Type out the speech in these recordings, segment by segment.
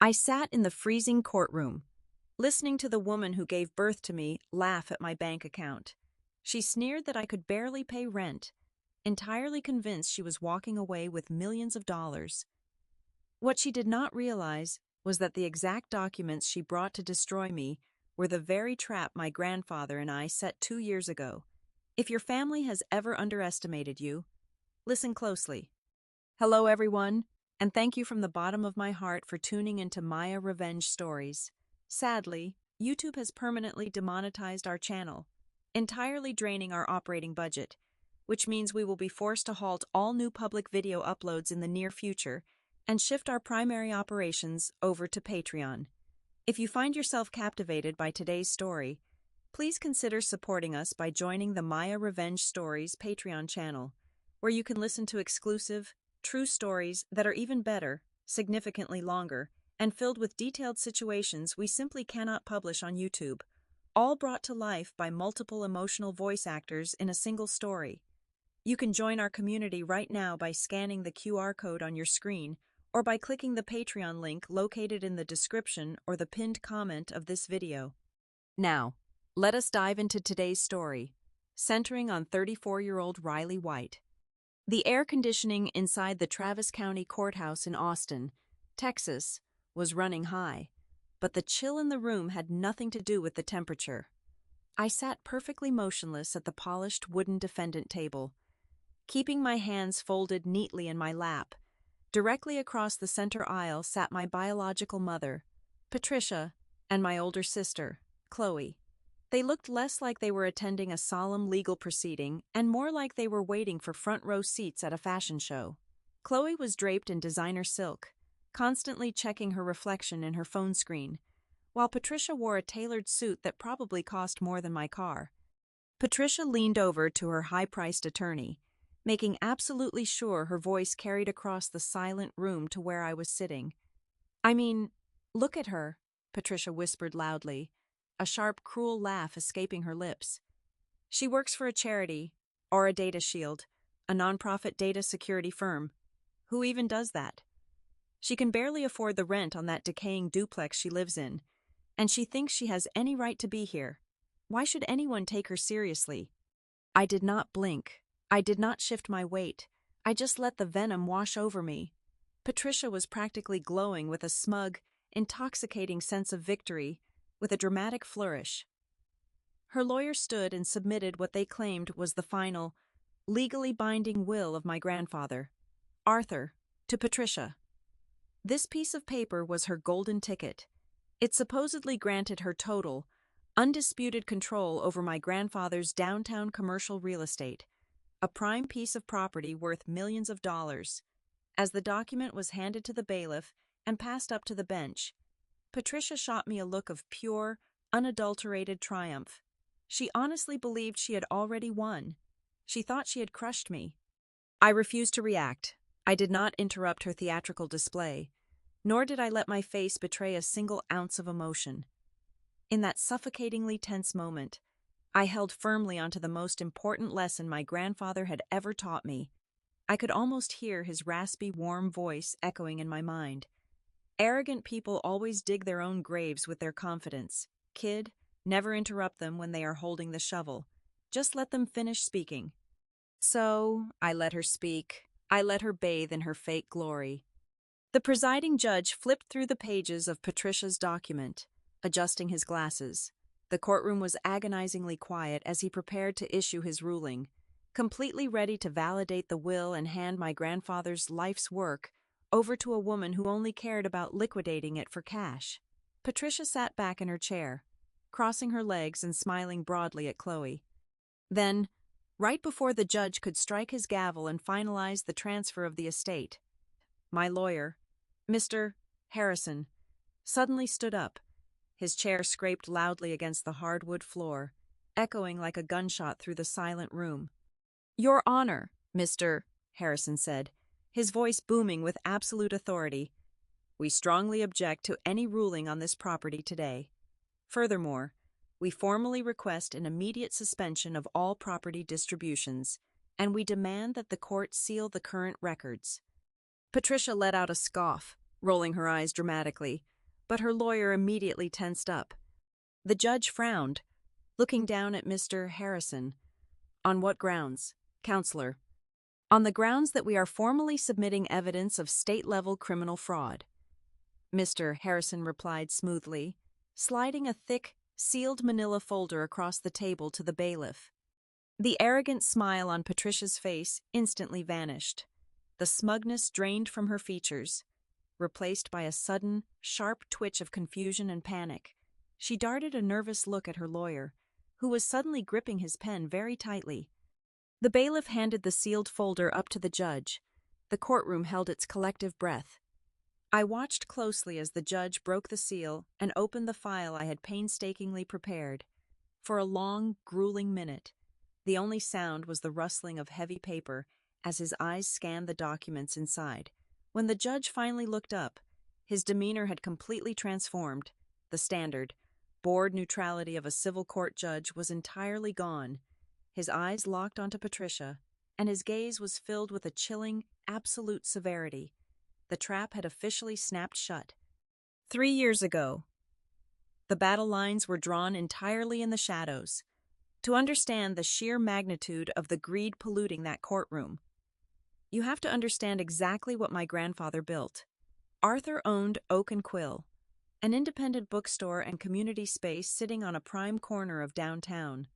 I sat in the freezing courtroom, listening to the woman who gave birth to me laugh at my bank account. She sneered that I could barely pay rent, entirely convinced she was walking away with millions of dollars. What she did not realize was that the exact documents she brought to destroy me were the very trap my grandfather and I set 2 years ago. If your family has ever underestimated you, listen closely. Hello, everyone, and thank you from the bottom of my heart for tuning into Maya Revenge Stories. Sadly, YouTube has permanently demonetized our channel, entirely draining our operating budget, which means we will be forced to halt all new public video uploads in the near future and shift our primary operations over to Patreon. If you find yourself captivated by today's story, please consider supporting us by joining the Maya Revenge Stories Patreon channel, where you can listen to exclusive, true stories that are even better, significantly longer, and filled with detailed situations we simply cannot publish on YouTube, all brought to life by multiple emotional voice actors in a single story. You can join our community right now by scanning the QR code on your screen or by clicking the Patreon link located in the description or the pinned comment of this video. Now, let us dive into today's story, centering on 34-year-old Riley White. The air conditioning inside the Travis County Courthouse in Austin, Texas, was running high, but the chill in the room had nothing to do with the temperature. I sat perfectly motionless at the polished wooden defendant table, keeping my hands folded neatly in my lap. Directly across the center aisle sat my biological mother, Patricia, and my older sister, Chloe. They looked less like they were attending a solemn legal proceeding and more like they were waiting for front-row seats at a fashion show. Chloe was draped in designer silk, constantly checking her reflection in her phone screen, while Patricia wore a tailored suit that probably cost more than my car. Patricia leaned over to her high-priced attorney, making absolutely sure her voice carried across the silent room to where I was sitting. "I mean, look at her," Patricia whispered loudly, a sharp, cruel laugh escaping her lips. "She works for a charity, or a data shield, a nonprofit data security firm. Who even does that? She can barely afford the rent on that decaying duplex she lives in, and she thinks she has any right to be here. Why should anyone take her seriously?" I did not blink. I did not shift my weight. I just let the venom wash over me. Patricia was practically glowing with a smug, intoxicating sense of victory, with a dramatic flourish. Her lawyer stood and submitted what they claimed was the final, legally binding will of my grandfather, Arthur, to Patricia. This piece of paper was her golden ticket. It supposedly granted her total, undisputed control over my grandfather's downtown commercial real estate, a prime piece of property worth millions of dollars. As the document was handed to the bailiff and passed up to the bench, Patricia shot me a look of pure, unadulterated triumph. She honestly believed she had already won. She thought she had crushed me. I refused to react. I did not interrupt her theatrical display, nor did I let my face betray a single ounce of emotion. In that suffocatingly tense moment, I held firmly onto the most important lesson my grandfather had ever taught me. I could almost hear his raspy, warm voice echoing in my mind. Arrogant people always dig their own graves with their confidence. Kid, never interrupt them when they are holding the shovel. Just let them finish speaking. So, I let her speak. I let her bathe in her fake glory. The presiding judge flipped through the pages of Patricia's document, adjusting his glasses. The courtroom was agonizingly quiet as he prepared to issue his ruling, completely ready to validate the will and hand my grandfather's life's work over to a woman who only cared about liquidating it for cash. Patricia sat back in her chair, crossing her legs and smiling broadly at Chloe. Then, right before the judge could strike his gavel and finalize the transfer of the estate, my lawyer, Mr. Harrison, suddenly stood up. His chair scraped loudly against the hardwood floor, echoing like a gunshot through the silent room. "Your Honor," Mr. Harrison said, his voice booming with absolute authority, "we strongly object to any ruling on this property today. Furthermore, we formally request an immediate suspension of all property distributions, and we demand that the court seal the current records." Patricia let out a scoff, rolling her eyes dramatically. but her lawyer immediately tensed up. The judge frowned, looking down at Mr. Harrison. On what grounds, Counselor? On the grounds that we are formally submitting evidence of state-level criminal fraud, Mr. Harrison replied smoothly, sliding a thick, sealed manila folder across the table to the bailiff. The arrogant smile on Patricia's face instantly vanished. The smugness drained from her features, replaced by a sudden, sharp twitch of confusion and panic. She darted a nervous look at her lawyer, who was suddenly gripping his pen very tightly. The bailiff handed the sealed folder up to the judge. The courtroom held its collective breath. I watched closely as the judge broke the seal and opened the file I had painstakingly prepared. For a long, grueling minute, the only sound was the rustling of heavy paper as his eyes scanned the documents inside. When the judge finally looked up, his demeanor had completely transformed. The standard, bored neutrality of a civil court judge was entirely gone. His eyes locked onto Patricia, and his gaze was filled with a chilling, absolute severity. The trap had officially snapped shut. 3 years ago, the battle lines were drawn entirely in the shadows. To understand the sheer magnitude of the greed polluting that courtroom, you have to understand exactly what my grandfather built. Arthur owned Oak and Quill, an independent bookstore and community space sitting on a prime corner of downtown,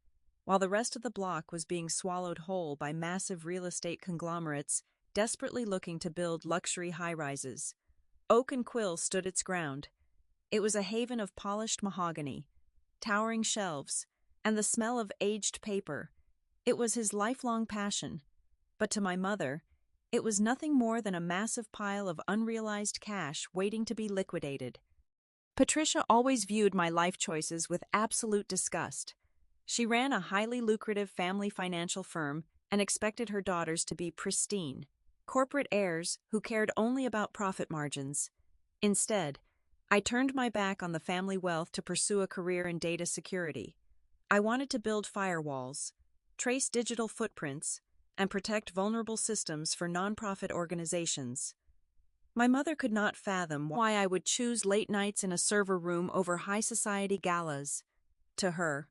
while the rest of the block was being swallowed whole by massive real estate conglomerates desperately looking to build luxury high-rises. Oak and Quill stood its ground. It was a haven of polished mahogany, towering shelves, and the smell of aged paper. It was his lifelong passion. But to my mother, it was nothing more than a massive pile of unrealized cash waiting to be liquidated. Patricia always viewed my life choices with absolute disgust. She ran a highly lucrative family financial firm and expected her daughters to be pristine, corporate heirs who cared only about profit margins. Instead, I turned my back on the family wealth to pursue a career in data security. I wanted to build firewalls, trace digital footprints, and protect vulnerable systems for nonprofit organizations. My mother could not fathom why I would choose late nights in a server room over high society galas. To her,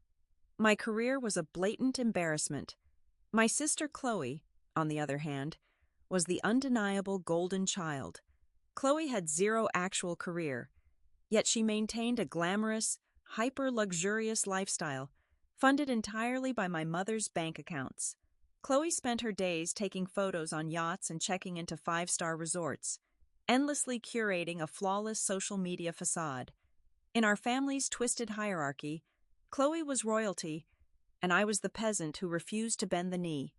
my career was a blatant embarrassment. My sister Chloe, on the other hand, was the undeniable golden child. Chloe had zero actual career, yet she maintained a glamorous, hyper-luxurious lifestyle, funded entirely by my mother's bank accounts. Chloe spent her days taking photos on yachts and checking into five-star resorts, endlessly curating a flawless social media facade. In our family's twisted hierarchy, Chloe was royalty, and I was the peasant who refused to bend the knee.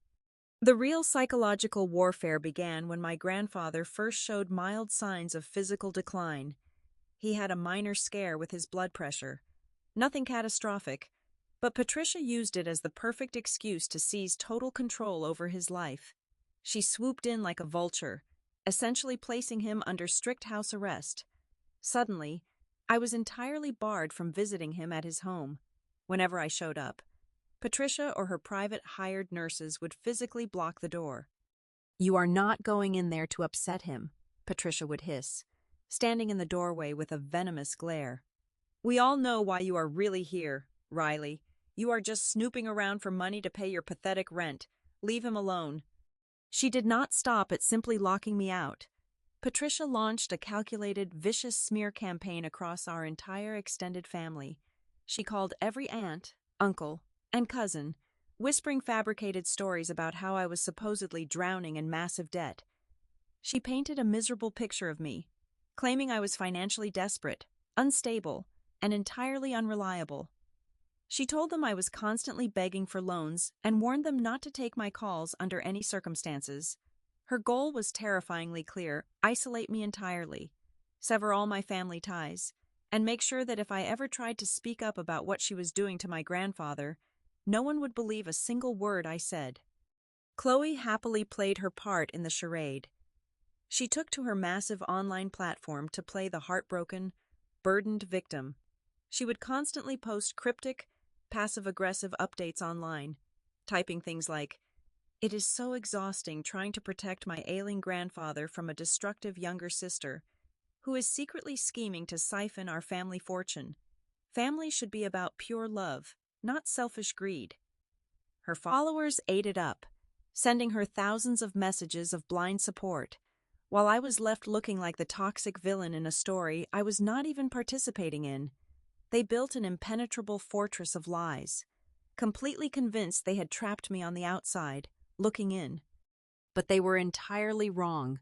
The real psychological warfare began when my grandfather first showed mild signs of physical decline. He had a minor scare with his blood pressure. Nothing catastrophic, but Patricia used it as the perfect excuse to seize total control over his life. She swooped in like a vulture, essentially placing him under strict house arrest. Suddenly, I was entirely barred from visiting him at his home. Whenever I showed up, Patricia or her private hired nurses would physically block the door. "You are not going in there to upset him," Patricia would hiss, standing in the doorway with a venomous glare. "We all know why you are really here, Riley. You are just snooping around for money to pay your pathetic rent. Leave him alone." She did not stop at simply locking me out. Patricia launched a calculated, vicious smear campaign across our entire extended family. She called every aunt, uncle, and cousin, whispering fabricated stories about how I was supposedly drowning in massive debt. She painted a miserable picture of me, claiming I was financially desperate, unstable, and entirely unreliable. She told them I was constantly begging for loans and warned them not to take my calls under any circumstances. Her goal was terrifyingly clear: isolate me entirely, sever all my family ties, and make sure that if I ever tried to speak up about what she was doing to my grandfather, no one would believe a single word I said. Chloe happily played her part in the charade. She took to her massive online platform to play the heartbroken, burdened victim. She would constantly post cryptic, passive-aggressive updates online, typing things like, "It is so exhausting trying to protect my ailing grandfather from a destructive younger sister who is secretly scheming to siphon our family fortune. Family should be about pure love, not selfish greed. Her followers ate it up, sending her thousands of messages of blind support, while I was left looking like the toxic villain in a story I was not even participating in. They built an impenetrable fortress of lies, completely convinced they had trapped me on the outside, looking in. But they were entirely wrong.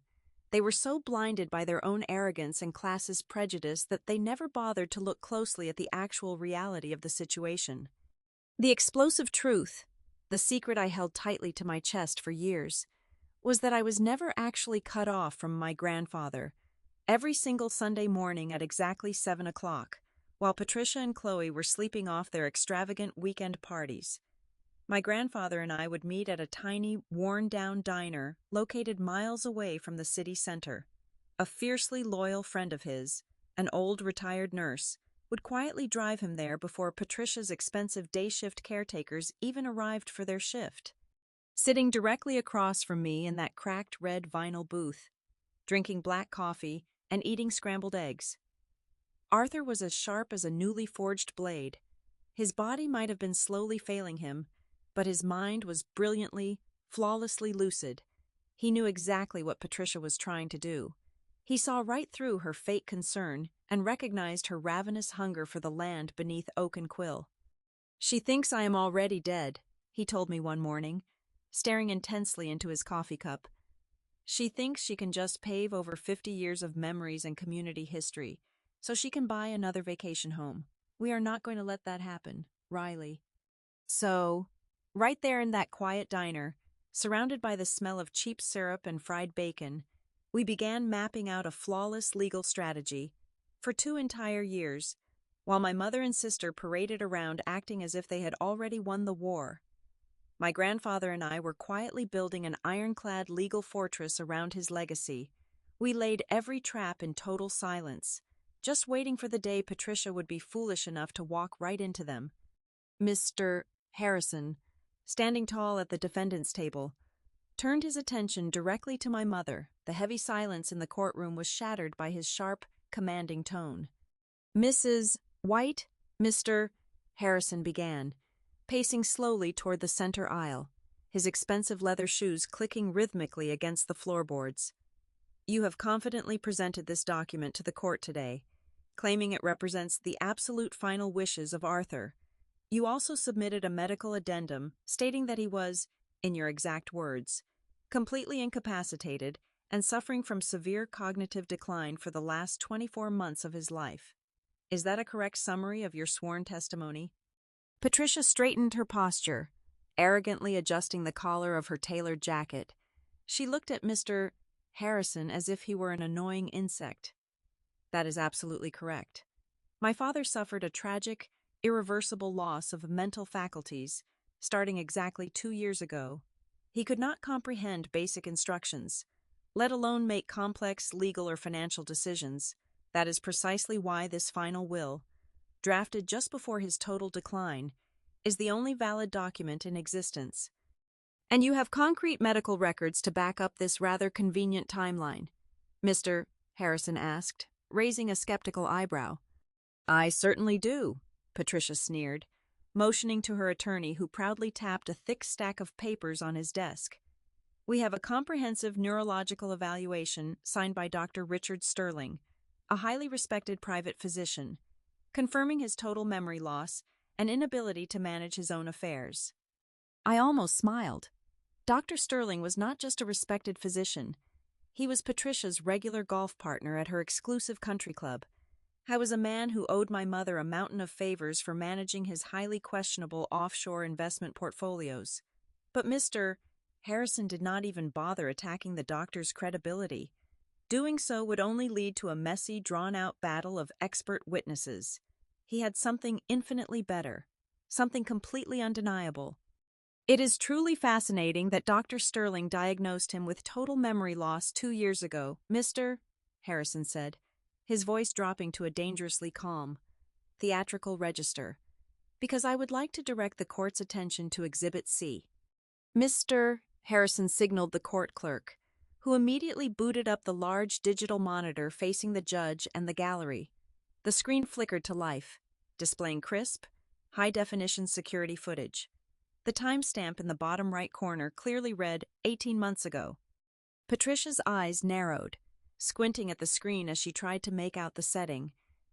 They were so blinded by their own arrogance and classist prejudice that they never bothered to look closely at the actual reality of the situation. The explosive truth, the secret I held tightly to my chest for years, was that I was never actually cut off from my grandfather. Every single Sunday morning at exactly 7 o'clock, while Patricia and Chloe were sleeping off their extravagant weekend parties, my grandfather and I would meet at a tiny, worn-down diner located miles away from the city center. A fiercely loyal friend of his, an old retired nurse, would quietly drive him there before Patricia's expensive day-shift caretakers even arrived for their shift. Sitting directly across from me in that cracked red vinyl booth, drinking black coffee and eating scrambled eggs, Arthur was as sharp as a newly forged blade. His body might have been slowly failing him, but his mind was brilliantly, flawlessly lucid. He knew exactly what Patricia was trying to do. He saw right through her fake concern and recognized her ravenous hunger for the land beneath oak and quill. "She thinks I am already dead," he told me one morning, staring intensely into his coffee cup. "She thinks she can just pave over 50 years of memories and community history, so she can buy another vacation home. We are not going to let that happen, Riley." So, right there in that quiet diner, surrounded by the smell of cheap syrup and fried bacon, we began mapping out a flawless legal strategy. For 2 entire years, while my mother and sister paraded around acting as if they had already won the war, my grandfather and I were quietly building an ironclad legal fortress around his legacy. We laid every trap in total silence, just waiting for the day Patricia would be foolish enough to walk right into them. Mr. Harrison, standing tall at the defendant's table, turned his attention directly to my mother. The heavy silence in the courtroom was shattered by his sharp, commanding tone. "Mrs. White," Mr. Harrison began, pacing slowly toward the center aisle, his expensive leather shoes clicking rhythmically against the floorboards. "You have confidently presented this document to the court today, claiming it represents the absolute final wishes of Arthur. You also submitted a medical addendum stating that he was, in your exact words, completely incapacitated and suffering from severe cognitive decline for the last 24 months of his life. Is that a correct summary of your sworn testimony?" Patricia straightened her posture, arrogantly adjusting the collar of her tailored jacket. She looked at Mr. Harrison as if he were an annoying insect. "That is absolutely correct. My father suffered a tragic, irreversible loss of mental faculties, starting exactly 2 years ago. He could not comprehend basic instructions, let alone make complex legal or financial decisions. That is precisely why this final will, drafted just before his total decline, is the only valid document in existence." "And you have concrete medical records to back up this rather convenient timeline?" Mr. Harrison asked, raising a skeptical eyebrow. "I certainly do," Patricia sneered, motioning to her attorney who proudly tapped a thick stack of papers on his desk. "We have a comprehensive neurological evaluation signed by Dr. Richard Sterling, a highly respected private physician, confirming his total memory loss and inability to manage his own affairs." I almost smiled. Dr. Sterling was not just a respected physician. He was Patricia's regular golf partner at her exclusive country club. I was a man who owed my mother a mountain of favors for managing his highly questionable offshore investment portfolios. But Mr. Harrison did not even bother attacking the doctor's credibility. Doing so would only lead to a messy, drawn-out battle of expert witnesses. He had something infinitely better, something completely undeniable. "It is truly fascinating that Dr. Sterling diagnosed him with total memory loss 2 years ago, Mr. Harrison said, his voice dropping to a dangerously calm, theatrical register, "because I would like to direct the court's attention to Exhibit C." Mr. Harrison signaled the court clerk, who immediately booted up the large digital monitor facing the judge and the gallery. The screen flickered to life, displaying crisp, high-definition security footage. The timestamp in the bottom right corner clearly read 18 months ago. Patricia's eyes narrowed, squinting at the screen as she tried to make out the setting.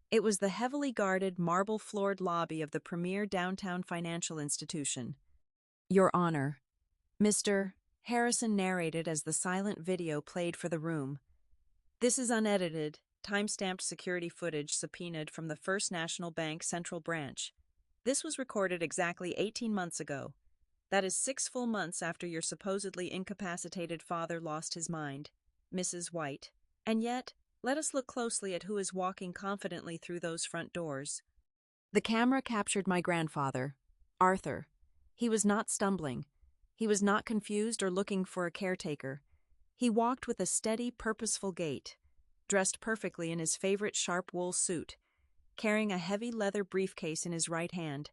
It was the heavily guarded, marble-floored lobby of the premier downtown financial institution. "Your Honor," Mr. Harrison narrated as the silent video played for the room. "This is unedited, time-stamped security footage subpoenaed from the First National Bank Central Branch. This was recorded exactly 18 months ago. That is 6 full months after your supposedly incapacitated father lost his mind, Mrs. White. And yet, let us look closely at who is walking confidently through those front doors." The camera captured my grandfather, Arthur. He was not stumbling. He was not confused or looking for a caretaker. He walked with a steady, purposeful gait, dressed perfectly in his favorite sharp wool suit, carrying a heavy leather briefcase in his right hand.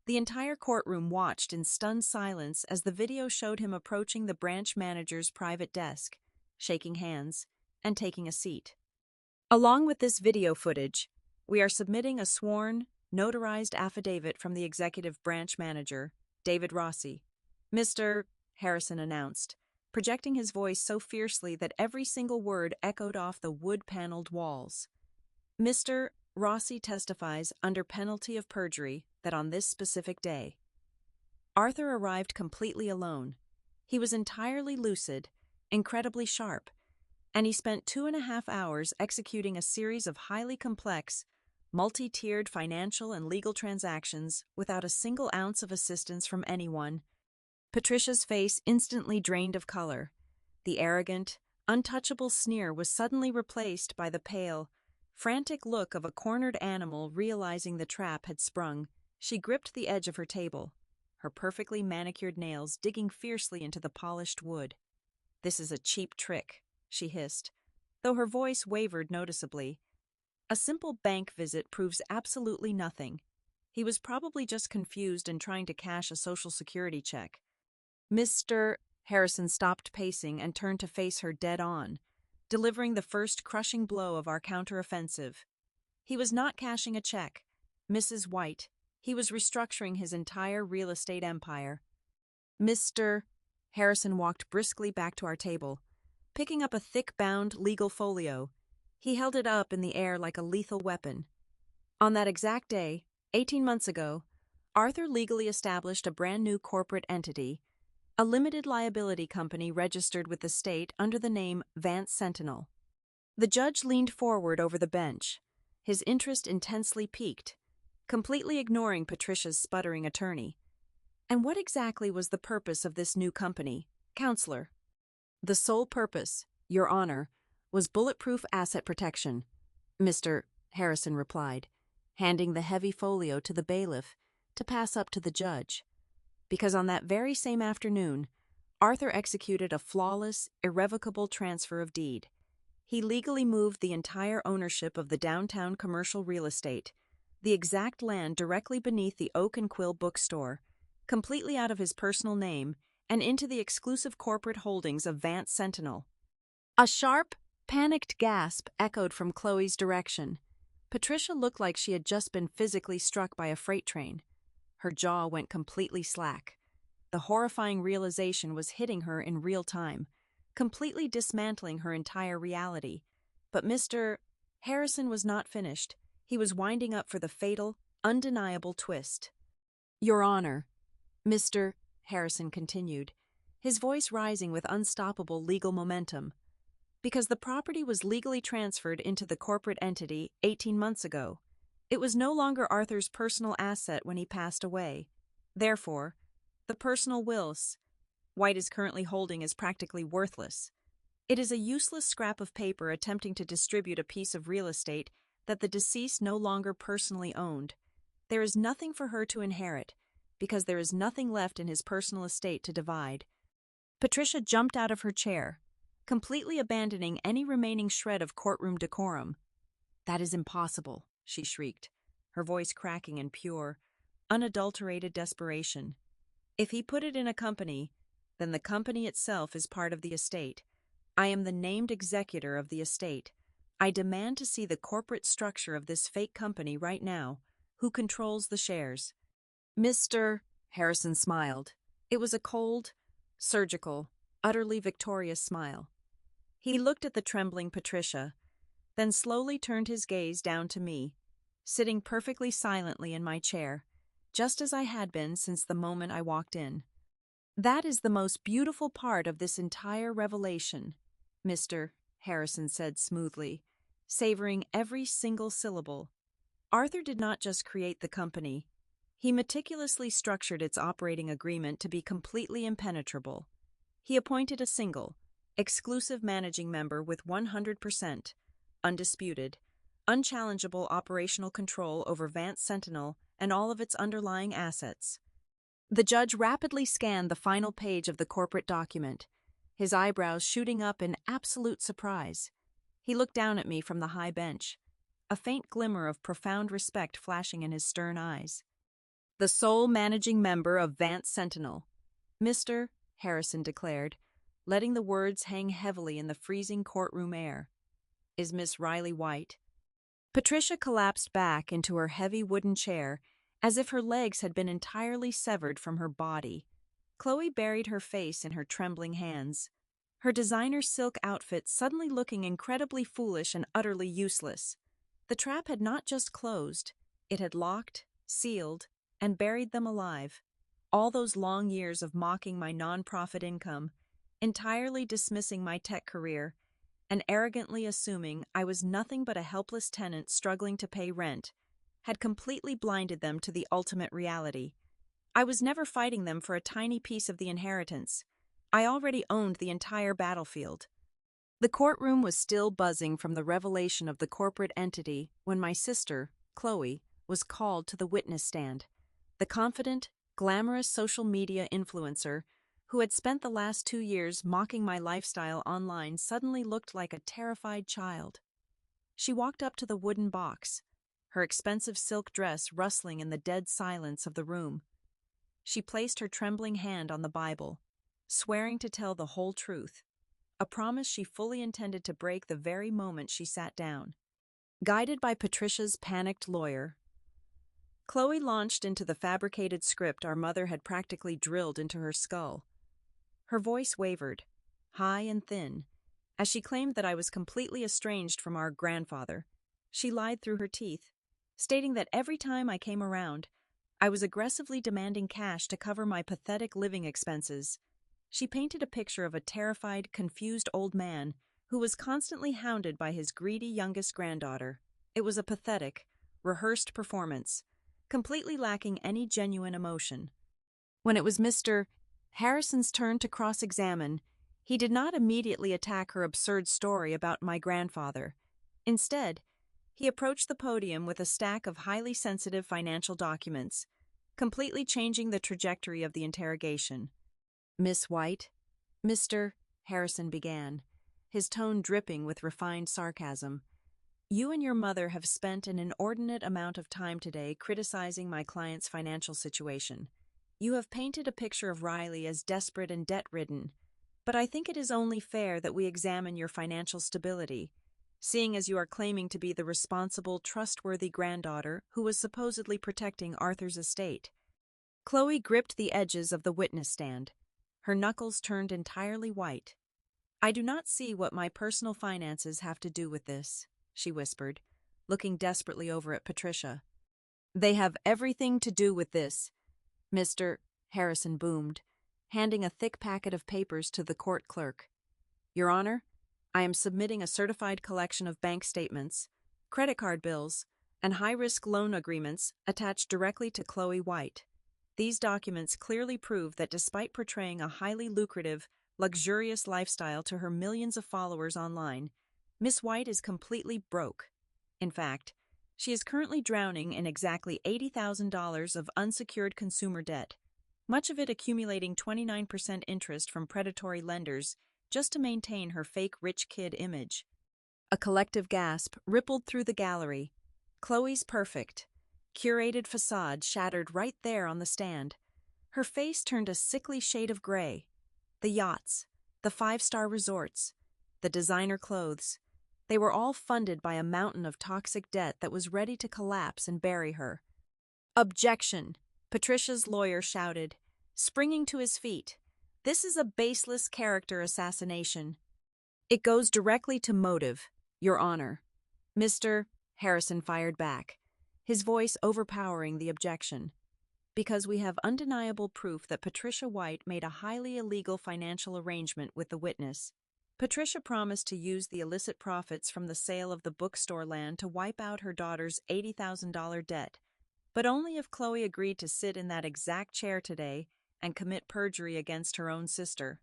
The entire courtroom watched in stunned silence as the video showed him approaching the branch manager's private desk, shaking hands, and taking a seat. Along with this video footage, we are submitting a sworn, notarized affidavit from the executive branch manager, David Rossi. "Mr. Harrison announced, projecting his voice so fiercely that every single word echoed off the wood-paneled walls. "Mr. Rossi testifies under penalty of perjury that on this specific day, Arthur arrived completely alone. He was entirely lucid, incredibly sharp, and he spent 2.5 hours executing a series of highly complex, multi-tiered financial and legal transactions without a single ounce of assistance from anyone." Patricia's face instantly drained of color. The arrogant, untouchable sneer was suddenly replaced by the pale, frantic look of a cornered animal realizing the trap had sprung. She gripped the edge of her table, her perfectly manicured nails digging fiercely into the polished wood. "This is a cheap trick," she hissed, though her voice wavered noticeably. "A simple bank visit proves absolutely nothing. He was probably just confused and trying to cash a Social Security check." Mr. Harrison stopped pacing and turned to face her dead-on, delivering the first crushing blow of our counteroffensive. He was not cashing a check, Mrs. White. He was restructuring his entire real estate empire. Mr. Harrison walked briskly back to our table, picking up a thick-bound legal folio. He held it up in the air like a lethal weapon. "On that exact day, 18 months ago, Arthur legally established a brand-new corporate entity, a limited liability company registered with the state under the name Vance Sentinel." The judge leaned forward over the bench, his interest intensely piqued, completely ignoring Patricia's sputtering attorney. "And what exactly was the purpose of this new company, Counselor?" "The sole purpose, Your Honor, was bulletproof asset protection," Mr. Harrison replied, handing the heavy folio to the bailiff to pass up to the judge. "Because on that very same afternoon, Arthur executed a flawless, irrevocable transfer of deed. He legally moved the entire ownership of the downtown commercial real estate, the exact land directly beneath the Oak and Quill bookstore, completely out of his personal name and into the exclusive corporate holdings of Vance Sentinel." A sharp, panicked gasp echoed from Chloe's direction. Patricia looked like she had just been physically struck by a freight train. Her jaw went completely slack. The horrifying realization was hitting her in real time, completely dismantling her entire reality. But Mr. Harrison was not finished. He was winding up for the fatal, undeniable twist. "Your Honor," Mr. Harrison continued, his voice rising with unstoppable legal momentum, "because the property was legally transferred into the corporate entity 18 months ago. It was no longer Arthur's personal asset when he passed away. Therefore, the personal wills White is currently holding is practically worthless. It is a useless scrap of paper attempting to distribute a piece of real estate that the deceased no longer personally owned. There is nothing for her to inherit, because there is nothing left in his personal estate to divide." Patricia jumped out of her chair, completely abandoning any remaining shred of courtroom decorum. "That is impossible," she shrieked, her voice cracking in pure, unadulterated desperation. "If he put it in a company, then the company itself is part of the estate. I am the named executor of the estate. I demand to see the corporate structure of this fake company right now. Who controls the shares? Mr. Harrison smiled. It was a cold, surgical, utterly victorious smile. He looked at the trembling Patricia, then slowly turned his gaze down to me, sitting perfectly silently in my chair, just as I had been since the moment I walked in. That is the most beautiful part of this entire revelation, Mr. Harrison said smoothly, savoring every single syllable. Arthur did not just create the company. He meticulously structured its operating agreement to be completely impenetrable. He appointed a single, exclusive managing member with 100%, undisputed, unchallengeable operational control over Vance Sentinel and all of its underlying assets. The judge rapidly scanned the final page of the corporate document, his eyebrows shooting up in absolute surprise. He looked down at me from the high bench, a faint glimmer of profound respect flashing in his stern eyes. The sole managing member of Vance Sentinel, Mr. Harrison declared, letting the words hang heavily in the freezing courtroom air, is Miss Riley White. Patricia collapsed back into her heavy wooden chair as if her legs had been entirely severed from her body. Chloe buried her face in her trembling hands, her designer silk outfit suddenly looking incredibly foolish and utterly useless. The trap had not just closed, it had locked, sealed, and buried them alive. All those long years of mocking my nonprofit income, entirely dismissing my tech career, and arrogantly assuming I was nothing but a helpless tenant struggling to pay rent, had completely blinded them to the ultimate reality. I was never fighting them for a tiny piece of the inheritance. I already owned the entire battlefield. The courtroom was still buzzing from the revelation of the corporate entity when my sister, Chloe, was called to the witness stand. The confident, glamorous social media influencer who had spent the last 2 years mocking my lifestyle online suddenly looked like a terrified child. She walked up to the wooden box, her expensive silk dress rustling in the dead silence of the room. She placed her trembling hand on the Bible, swearing to tell the whole truth, a promise she fully intended to break the very moment she sat down. Guided by Patricia's panicked lawyer, Chloe launched into the fabricated script our mother had practically drilled into her skull. Her voice wavered, high and thin, as she claimed that I was completely estranged from our grandfather. She lied through her teeth, stating that every time I came around, I was aggressively demanding cash to cover my pathetic living expenses. She painted a picture of a terrified, confused old man who was constantly hounded by his greedy youngest granddaughter. It was a pathetic, rehearsed performance, completely lacking any genuine emotion. When it was Mr. Harrison's turn to cross-examine, he did not immediately attack her absurd story about my grandfather. Instead, he approached the podium with a stack of highly sensitive financial documents, completely changing the trajectory of the interrogation. Miss White, Mr. Harrison began, his tone dripping with refined sarcasm. You and your mother have spent an inordinate amount of time today criticizing my client's financial situation. You have painted a picture of Riley as desperate and debt-ridden, but I think it is only fair that we examine your financial stability, seeing as you are claiming to be the responsible, trustworthy granddaughter who was supposedly protecting Arthur's estate. Chloe gripped the edges of the witness stand, her knuckles turned entirely white. I do not see what my personal finances have to do with this, she whispered, looking desperately over at Patricia. They have everything to do with this, Mr. Harrison boomed, handing a thick packet of papers to the court clerk. Your Honor, I am submitting a certified collection of bank statements, credit card bills, and high-risk loan agreements attached directly to Chloe White. These documents clearly prove that despite portraying a highly lucrative, luxurious lifestyle to her millions of followers online, Miss White is completely broke. In fact, she is currently drowning in exactly $80,000 of unsecured consumer debt, much of it accumulating 29% interest from predatory lenders just to maintain her fake rich kid image. A collective gasp rippled through the gallery. Chloe's perfect, curated facade shattered right there on the stand. Her face turned a sickly shade of gray. The yachts, the five-star resorts, the designer clothes. They were all funded by a mountain of toxic debt that was ready to collapse and bury her. "Objection!" Patricia's lawyer shouted, springing to his feet. "This is a baseless character assassination. It goes directly to motive, Your Honor." Mr. Harrison fired back, his voice overpowering the objection. "Because we have undeniable proof that Patricia White made a highly illegal financial arrangement with the witness. Patricia promised to use the illicit profits from the sale of the bookstore land to wipe out her daughter's $80,000 debt, but only if Chloe agreed to sit in that exact chair today and commit perjury against her own sister."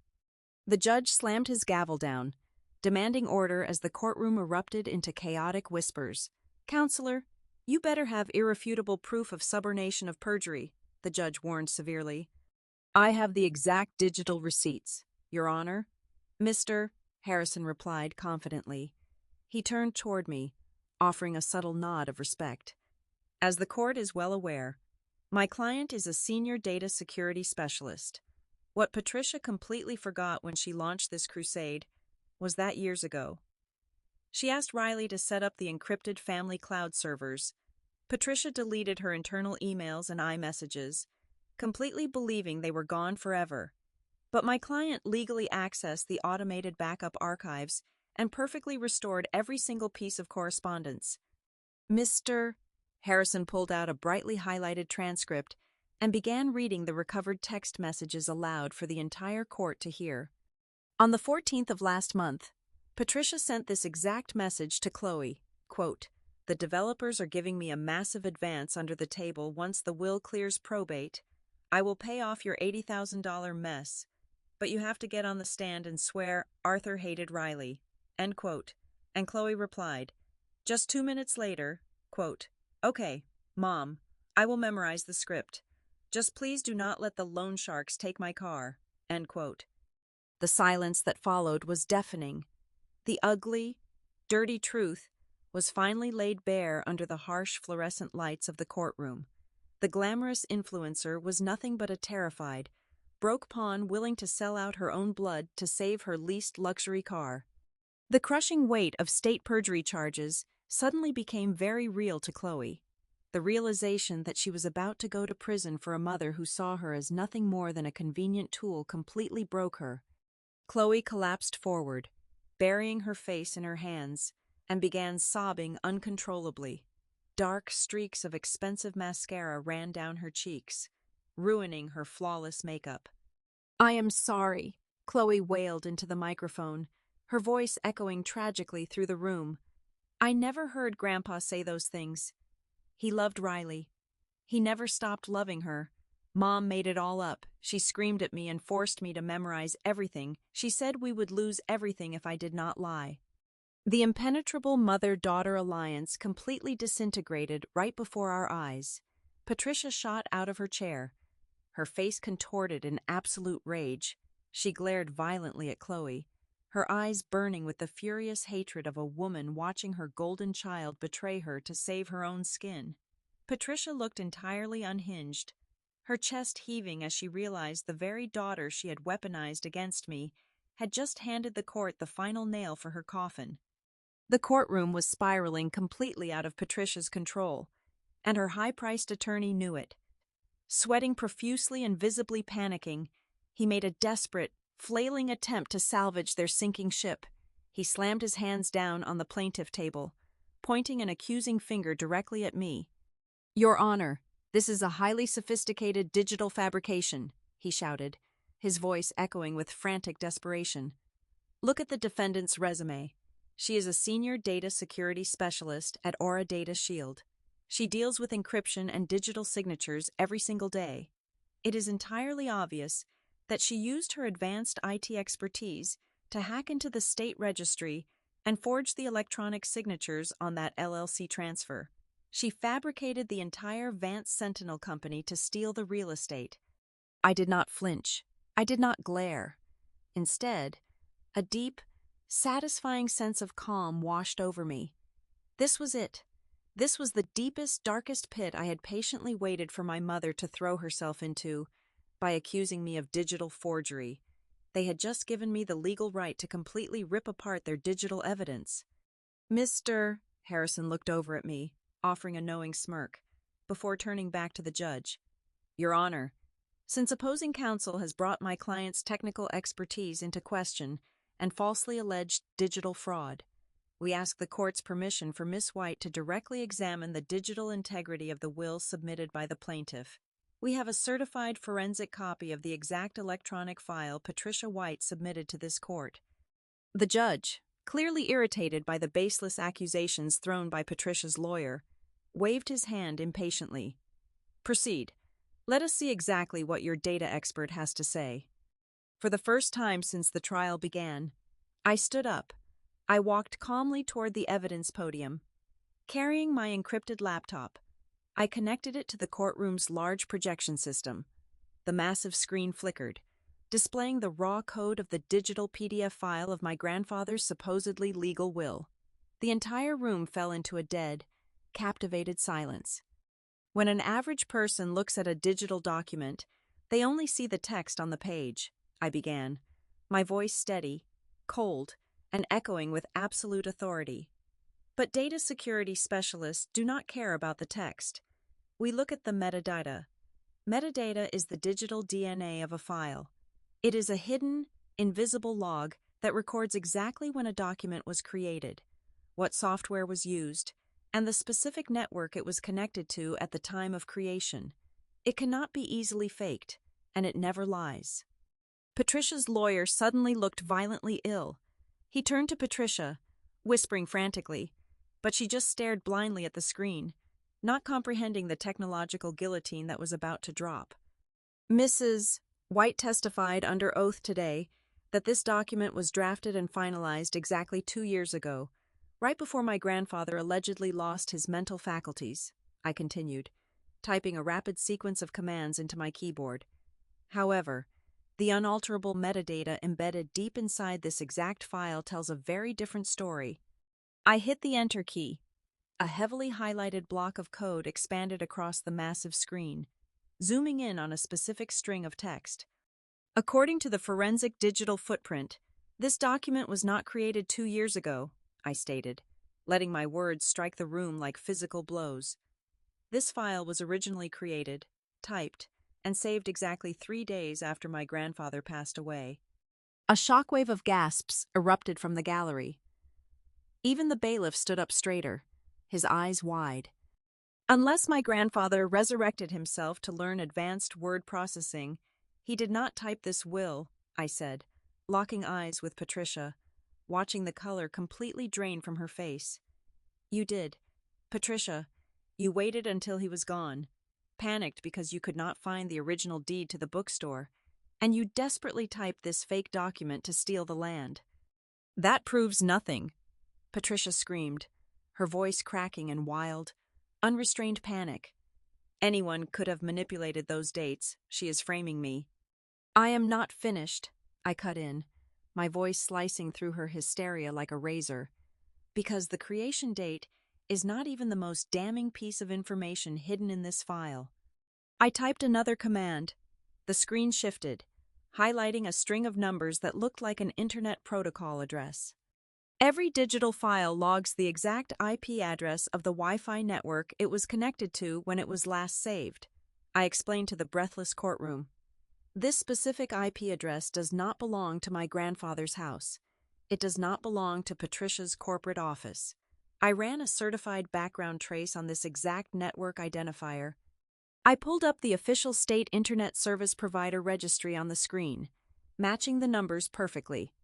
The judge slammed his gavel down, demanding order as the courtroom erupted into chaotic whispers. "Counselor, you better have irrefutable proof of subornation of perjury," the judge warned severely. "I have the exact digital receipts, Your Honor." "Mr. Harrison replied confidently. He turned toward me, offering a subtle nod of respect. "As the court is well aware, my client is a senior data security specialist. What Patricia completely forgot when she launched this crusade was that years ago. She asked Riley to set up the encrypted family cloud servers. Patricia deleted her internal emails and iMessages, completely believing they were gone forever. But my client legally accessed the automated backup archives and perfectly restored every single piece of correspondence." Mr. Harrison pulled out a brightly highlighted transcript and began reading the recovered text messages aloud for the entire court to hear. "On the 14th of last month, Patricia sent this exact message to Chloe, quote, 'The developers are giving me a massive advance under the table once the will clears probate. I will pay off your $80,000 mess, but you have to get on the stand and swear Arthur hated Riley,' end quote." And Chloe replied, just 2 minutes later, quote, "Okay, Mom, I will memorize the script. Just please do not let the loan sharks take my car," end quote. The silence that followed was deafening. The ugly, dirty truth was finally laid bare under the harsh fluorescent lights of the courtroom. The glamorous influencer was nothing but a terrified, broke pawn willing to sell out her own blood to save her least luxury car. The crushing weight of state perjury charges suddenly became very real to Chloe. The realization that she was about to go to prison for a mother who saw her as nothing more than a convenient tool completely broke her. Chloe collapsed forward, burying her face in her hands, and began sobbing uncontrollably. Dark streaks of expensive mascara ran down her cheeks, ruining her flawless makeup. "I am sorry," Chloe wailed into the microphone, her voice echoing tragically through the room. "I never heard Grandpa say those things. He loved Riley. He never stopped loving her. Mom made it all up. She screamed at me and forced me to memorize everything. She said we would lose everything if I did not lie." The impenetrable mother-daughter alliance completely disintegrated right before our eyes. Patricia shot out of her chair, her face contorted in absolute rage. She glared violently at Chloe, her eyes burning with the furious hatred of a woman watching her golden child betray her to save her own skin. Patricia looked entirely unhinged, her chest heaving as she realized the very daughter she had weaponized against me had just handed the court the final nail for her coffin. The courtroom was spiraling completely out of Patricia's control, and her high-priced attorney knew it. Sweating profusely and visibly panicking, he made a desperate, flailing attempt to salvage their sinking ship. He slammed his hands down on the plaintiff table, pointing an accusing finger directly at me. "Your Honor, this is a highly sophisticated digital fabrication," he shouted, his voice echoing with frantic desperation. "Look at the defendant's resume. She is a senior data security specialist at Aura Data Shield. She deals with encryption and digital signatures every single day. It is entirely obvious that she used her advanced IT expertise to hack into the state registry and forge the electronic signatures on that LLC transfer. She fabricated the entire Vance Sentinel company to steal the real estate." I did not flinch. I did not glare. Instead, a deep, satisfying sense of calm washed over me. This was it. This was the deepest, darkest pit I had patiently waited for my mother to throw herself into by accusing me of digital forgery. They had just given me the legal right to completely rip apart their digital evidence. Mr. Harrison looked over at me, offering a knowing smirk, before turning back to the judge. Your Honor, since opposing counsel has brought my client's technical expertise into question and falsely alleged digital fraud, we ask the court's permission for Miss White to directly examine the digital integrity of the will submitted by the plaintiff. We have a certified forensic copy of the exact electronic file Patricia White submitted to this court. The judge, clearly irritated by the baseless accusations thrown by Patricia's lawyer, waved his hand impatiently. Proceed. Let us see exactly what your data expert has to say. For the first time since the trial began, I stood up. I walked calmly toward the evidence podium. Carrying my encrypted laptop, I connected it to the courtroom's large projection system. The massive screen flickered, displaying the raw code of the digital PDF file of my grandfather's supposedly legal will. The entire room fell into a dead, captivated silence. When an average person looks at a digital document, they only see the text on the page, I began, my voice steady, cold, and echoing with absolute authority. But data security specialists do not care about the text. We look at the metadata. Metadata is the digital DNA of a file. It is a hidden, invisible log that records exactly when a document was created, what software was used, and the specific network it was connected to at the time of creation. It cannot be easily faked, and it never lies. Patricia's lawyer suddenly looked violently ill. He turned to Patricia, whispering frantically, but she just stared blindly at the screen, not comprehending the technological guillotine that was about to drop. Mrs. White testified under oath today that this document was drafted and finalized exactly 2 years ago, right before my grandfather allegedly lost his mental faculties, I continued, typing a rapid sequence of commands into my keyboard. However, the unalterable metadata embedded deep inside this exact file tells a very different story. I hit the Enter key. A heavily highlighted block of code expanded across the massive screen, zooming in on a specific string of text. According to the forensic digital footprint, this document was not created 2 years ago, I stated, letting my words strike the room like physical blows. This file was originally created, typed, and saved exactly 3 days after my grandfather passed away. A shockwave of gasps erupted from the gallery. Even the bailiff stood up straighter, his eyes wide. Unless my grandfather resurrected himself to learn advanced word processing, he did not type this will, I said, locking eyes with Patricia, watching the color completely drain from her face. You did. Patricia, you waited until he was gone, panicked because you could not find the original deed to the bookstore, and you desperately typed this fake document to steal the land. That proves nothing, Patricia screamed, her voice cracking in wild, unrestrained panic. Anyone could have manipulated those dates, she is framing me. I am not finished, I cut in, my voice slicing through her hysteria like a razor, because the creation date is not even the most damning piece of information hidden in this file. I typed another command. The screen shifted, highlighting a string of numbers that looked like an internet protocol address. Every digital file logs the exact IP address of the Wi-Fi network it was connected to when it was last saved, I explained to the breathless courtroom. This specific IP address does not belong to my grandfather's house. It does not belong to Patricia's corporate office. I ran a certified background trace on this exact network identifier. I pulled up the official state internet service provider registry on the screen, matching the numbers perfectly.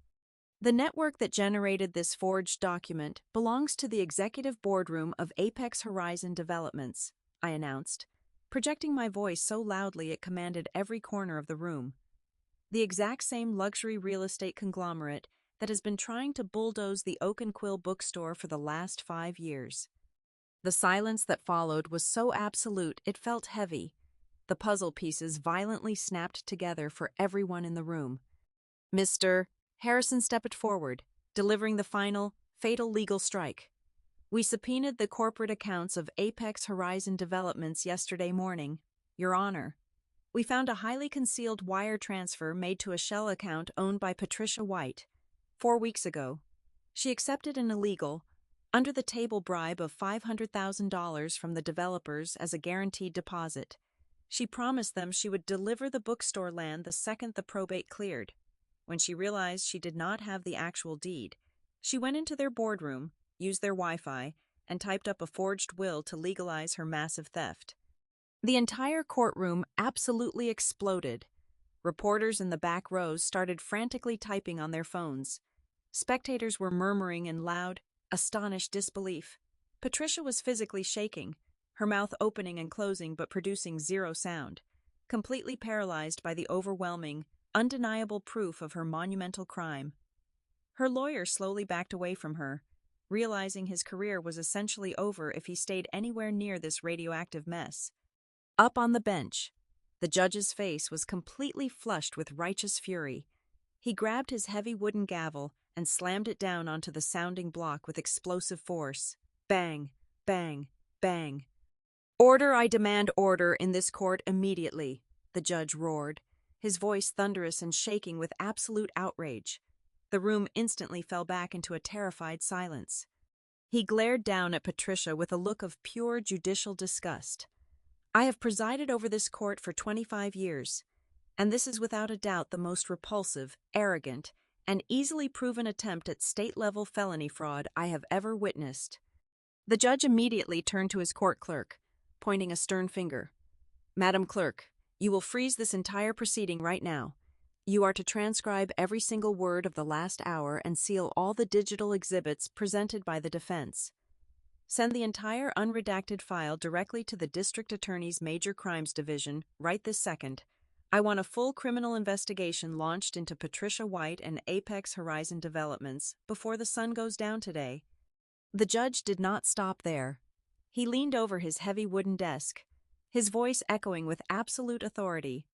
The network that generated this forged document belongs to the executive boardroom of Apex Horizon Developments, I announced, projecting my voice so loudly it commanded every corner of the room. The exact same luxury real estate conglomerate that has been trying to bulldoze the Oak and Quill bookstore for the last 5 years. The silence that followed was so absolute it felt heavy. The puzzle pieces violently snapped together for everyone in the room. Mr. Harrison stepped forward, delivering the final, fatal legal strike. We subpoenaed the corporate accounts of Apex Horizon Developments yesterday morning, Your Honor. We found a highly concealed wire transfer made to a shell account owned by Patricia White 4 weeks ago. She accepted an illegal, under-the-table bribe of $500,000 from the developers as a guaranteed deposit. She promised them she would deliver the bookstore land the second the probate cleared. When she realized she did not have the actual deed, she went into their boardroom, used their Wi-Fi, and typed up a forged will to legalize her massive theft. The entire courtroom absolutely exploded. Reporters in the back rows started frantically typing on their phones. Spectators were murmuring in loud, astonished disbelief. Patricia was physically shaking, her mouth opening and closing but producing zero sound, completely paralyzed by the overwhelming, undeniable proof of her monumental crime. Her lawyer slowly backed away from her, realizing his career was essentially over if he stayed anywhere near this radioactive mess. Up on the bench, the judge's face was completely flushed with righteous fury. He grabbed his heavy wooden gavel and slammed it down onto the sounding block with explosive force. Bang, bang, bang. "Order, I demand order in this court immediately," the judge roared, his voice thunderous and shaking with absolute outrage. The room instantly fell back into a terrified silence. He glared down at Patricia with a look of pure judicial disgust. "I have presided over this court for 25 years, and this is without a doubt the most repulsive, arrogant, and easily proven attempt at state-level felony fraud I have ever witnessed." The judge immediately turned to his court clerk, pointing a stern finger. "Madam Clerk, you will freeze this entire proceeding right now. You are to transcribe every single word of the last hour and seal all the digital exhibits presented by the defense. Send the entire unredacted file directly to the District Attorney's Major Crimes Division right this second. I want a full criminal investigation launched into Patricia White and Apex Horizon Developments before the sun goes down today." The judge did not stop there. He leaned over his heavy wooden desk, his voice echoing with absolute authority.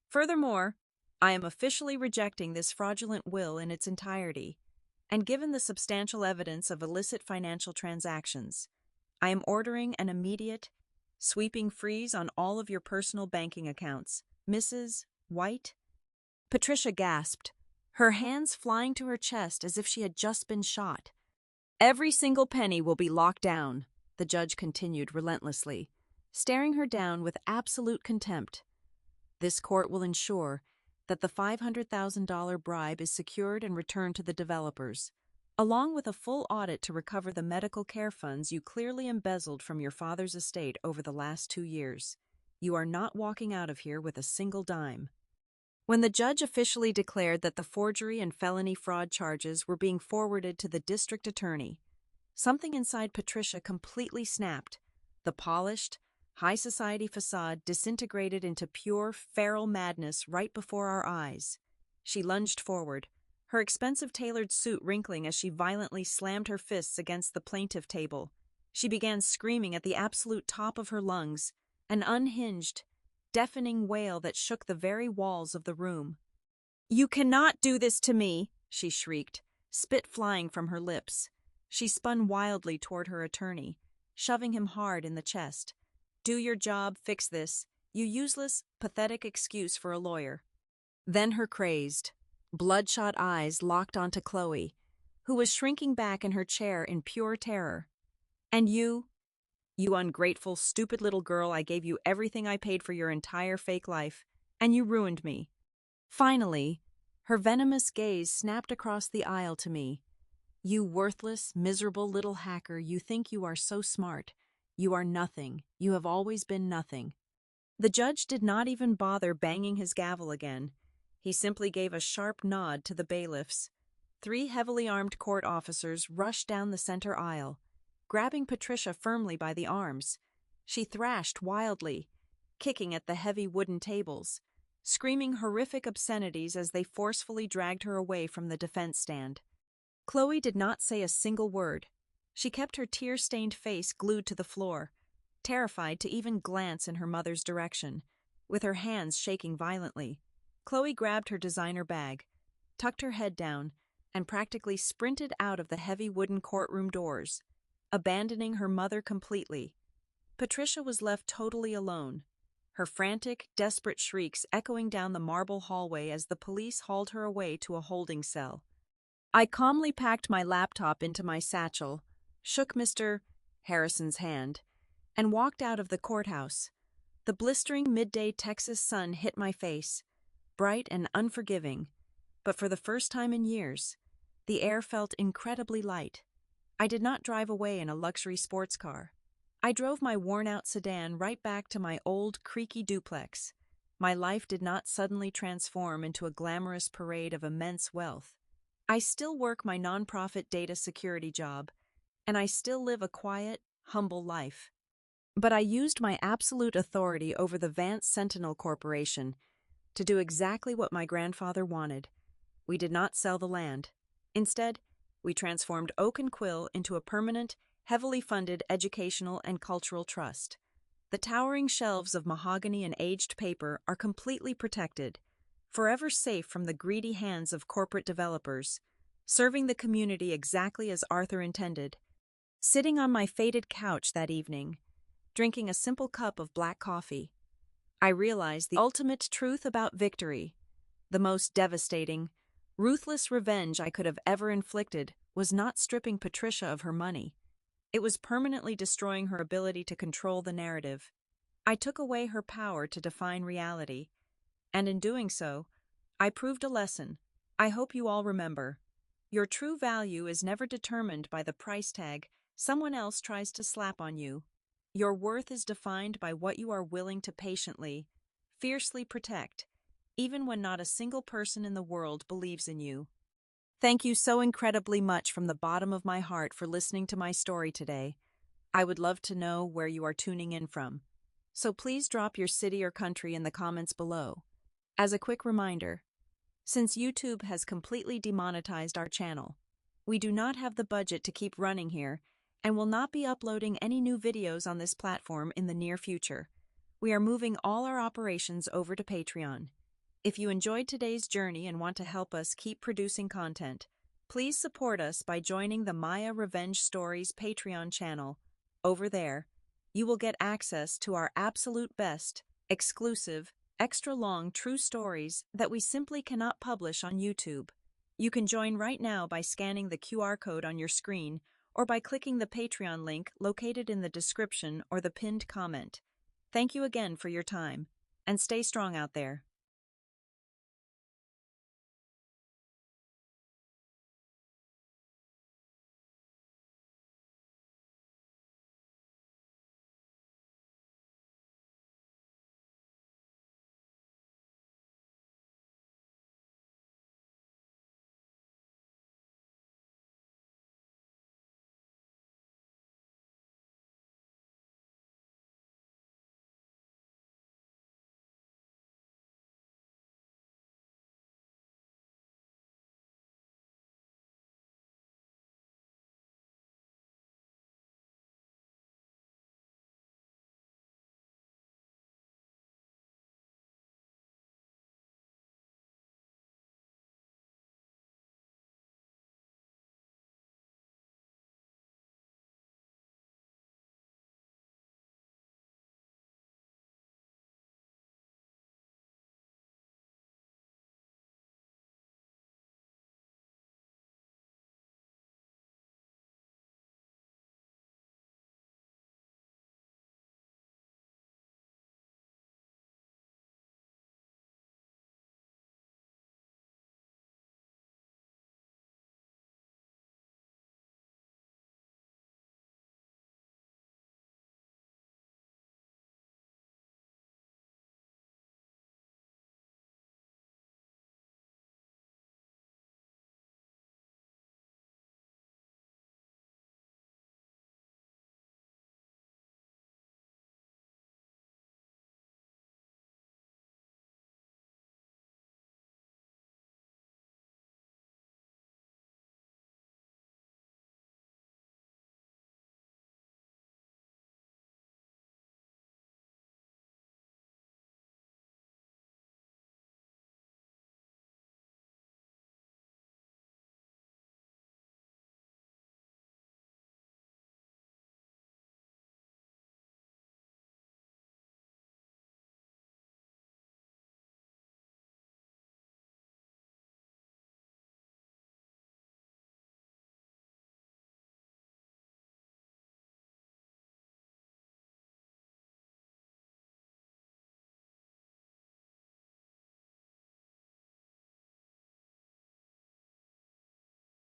"Furthermore, I am officially rejecting this fraudulent will in its entirety, and given the substantial evidence of illicit financial transactions, I am ordering an immediate, sweeping freeze on all of your personal banking accounts, Mrs. White." Patricia gasped, her hands flying to her chest as if she had just been shot. "Every single penny will be locked down," the judge continued relentlessly, staring her down with absolute contempt. "This court will ensure that the $500,000 bribe is secured and returned to the developers, along with a full audit to recover the medical care funds you clearly embezzled from your father's estate over the last 2 years. You are not walking out of here with a single dime." When the judge officially declared that the forgery and felony fraud charges were being forwarded to the district attorney, something inside Patricia completely snapped. The polished, high society facade disintegrated into pure, feral madness right before our eyes. She lunged forward, her expensive tailored suit wrinkling as she violently slammed her fists against the plaintiff table. She began screaming at the absolute top of her lungs, an unhinged, deafening wail that shook the very walls of the room. "You cannot do this to me," she shrieked, spit flying from her lips. She spun wildly toward her attorney, shoving him hard in the chest. "Do your job, fix this, you useless, pathetic excuse for a lawyer." Then her crazed, bloodshot eyes locked onto Chloe, who was shrinking back in her chair in pure terror. "And you ungrateful, stupid little girl, I gave you everything I paid for your entire fake life, and you ruined me." Finally, her venomous gaze snapped across the aisle to me. "You worthless, miserable little hacker, you think you are so smart. You are nothing. You have always been nothing." The judge did not even bother banging his gavel again. He simply gave a sharp nod to the bailiffs. 3 heavily armed court officers rushed down the center aisle, grabbing Patricia firmly by the arms. She thrashed wildly, kicking at the heavy wooden tables, screaming horrific obscenities as they forcefully dragged her away from the defense stand. Chloe did not say a single word. She kept her tear-stained face glued to the floor, terrified to even glance in her mother's direction. With her hands shaking violently, Chloe grabbed her designer bag, tucked her head down, and practically sprinted out of the heavy wooden courtroom doors, abandoning her mother completely. Patricia was left totally alone, her frantic, desperate shrieks echoing down the marble hallway as the police hauled her away to a holding cell. I calmly packed my laptop into my satchel, shook Mr. Harrison's hand, and walked out of the courthouse. The blistering midday Texas sun hit my face, bright and unforgiving, but for the first time in years, the air felt incredibly light. I did not drive away in a luxury sports car. I drove my worn-out sedan right back to my old, creaky duplex. My life did not suddenly transform into a glamorous parade of immense wealth. I still work my nonprofit data security job, and I still live a quiet, humble life. But I used my absolute authority over the Vance Sentinel Corporation to do exactly what my grandfather wanted. We did not sell the land. Instead, we transformed Oak and Quill into a permanent, heavily funded educational and cultural trust. The towering shelves of mahogany and aged paper are completely protected, forever safe from the greedy hands of corporate developers, serving the community exactly as Arthur intended. Sitting on my faded couch that evening, drinking a simple cup of black coffee, I realized the ultimate truth about victory. The most devastating, ruthless revenge I could have ever inflicted was not stripping Patricia of her money. It was permanently destroying her ability to control the narrative. I took away her power to define reality, and in doing so, I proved a lesson I hope you all remember. Your true value is never determined by the price tag someone else tries to slap on you. Your worth is defined by what you are willing to patiently, fiercely protect, even when not a single person in the world believes in you. Thank you so incredibly much from the bottom of my heart for listening to my story today. I would love to know where you are tuning in from, so please drop your city or country in the comments below. As a quick reminder, since YouTube has completely demonetized our channel, we do not have the budget to keep running here and will not be uploading any new videos on this platform in the near future. We are moving all our operations over to Patreon. If you enjoyed today's journey and want to help us keep producing content, please support us by joining the Maya Revenge Stories Patreon channel. Over there, you will get access to our absolute best, exclusive, extra-long true stories that we simply cannot publish on YouTube. You can join right now by scanning the QR code on your screen or by clicking the Patreon link located in the description or the pinned comment. Thank you again for your time, and stay strong out there.